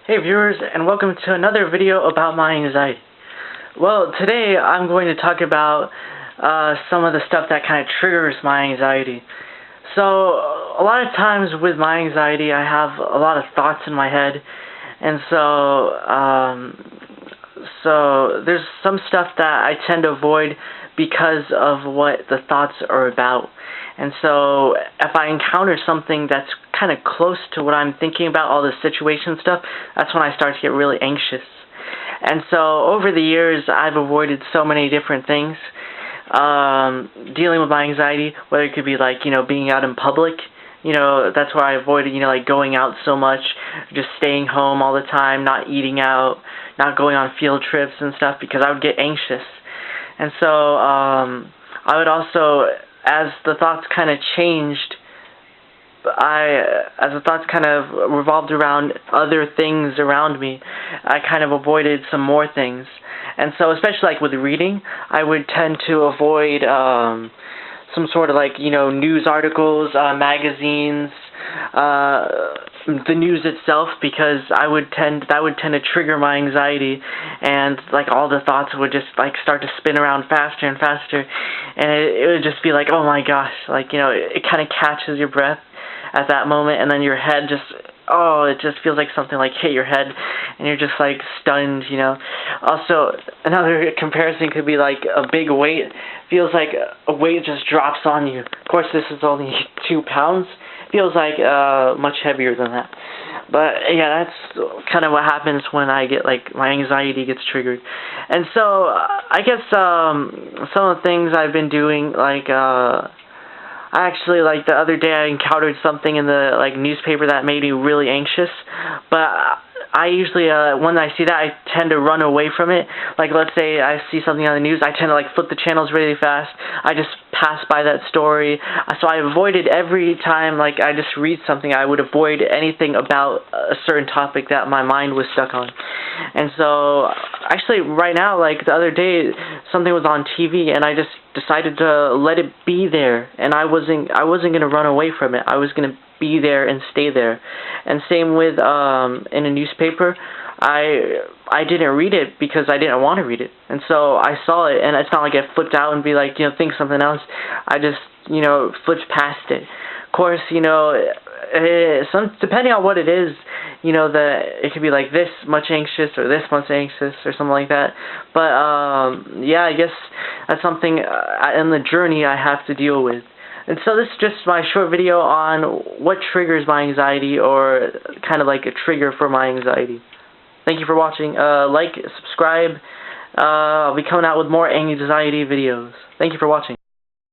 Hey viewers, and welcome to another video about my anxiety. Well, today I'm going to talk about some of the stuff that kind of triggers my anxiety. So, a lot of times with my anxiety, I have a lot of thoughts in my head, and so there's some stuff that I tend to avoid because of what the thoughts are about. And so if I encounter something that's kind of close to what I'm thinking about, all the situation stuff, that's when I start to get really anxious. And so over the years, I've avoided so many different things dealing with my anxiety, whether it could be like, being out in public. That's where I avoided, like going out so much, just staying home all the time, not eating out, not going on field trips and stuff, because I would get anxious. And so I would also, as the thoughts kind of changed, as the thoughts kind of revolved around other things around me, I kind of avoided some more things. And so, especially like with reading, I would tend to avoid some sort of like, news articles, magazines, the news itself, because that would tend to trigger my anxiety, and like all the thoughts would just like start to spin around faster and faster, and it would just be like, oh my gosh, like, it kind of catches your breath at that moment, and then your head it just feels like something like hit your head, and you're just like stunned, Also, another comparison could be like a big weight. Feels like a weight just drops on you. Of course, this is only 2 pounds. Feels like much heavier than that. But yeah, that's kind of what happens when I get like my anxiety gets triggered. And so I guess some of the things I've been doing, like actually, like the other day I encountered something in the newspaper that made me really anxious, but I usually, when I see that, I tend to run away from it. Like, let's say I see something on the news, I tend to flip the channels really fast. I just pass by that story. So I avoided every time, I just read something, I would avoid anything about a certain topic that my mind was stuck on. And so, actually, right now, the other day, something was on TV, and I just decided to let it be there, and I wasn't going to run away from it. I was going to be there and stay there. And same with in a newspaper, I didn't read it because I didn't want to read it, and so I saw it, and it's not like I flipped out and be like, think something else. I just flipped past it. Of course, depending on what it is, it could be like this much anxious or this much anxious or something like that. But yeah, I guess that's something in the journey I have to deal with. And so this is just my short video on what triggers my anxiety, or kind of like a trigger for my anxiety. Thank you for watching. Like, subscribe. I'll be coming out with more anxiety videos. Thank you for watching.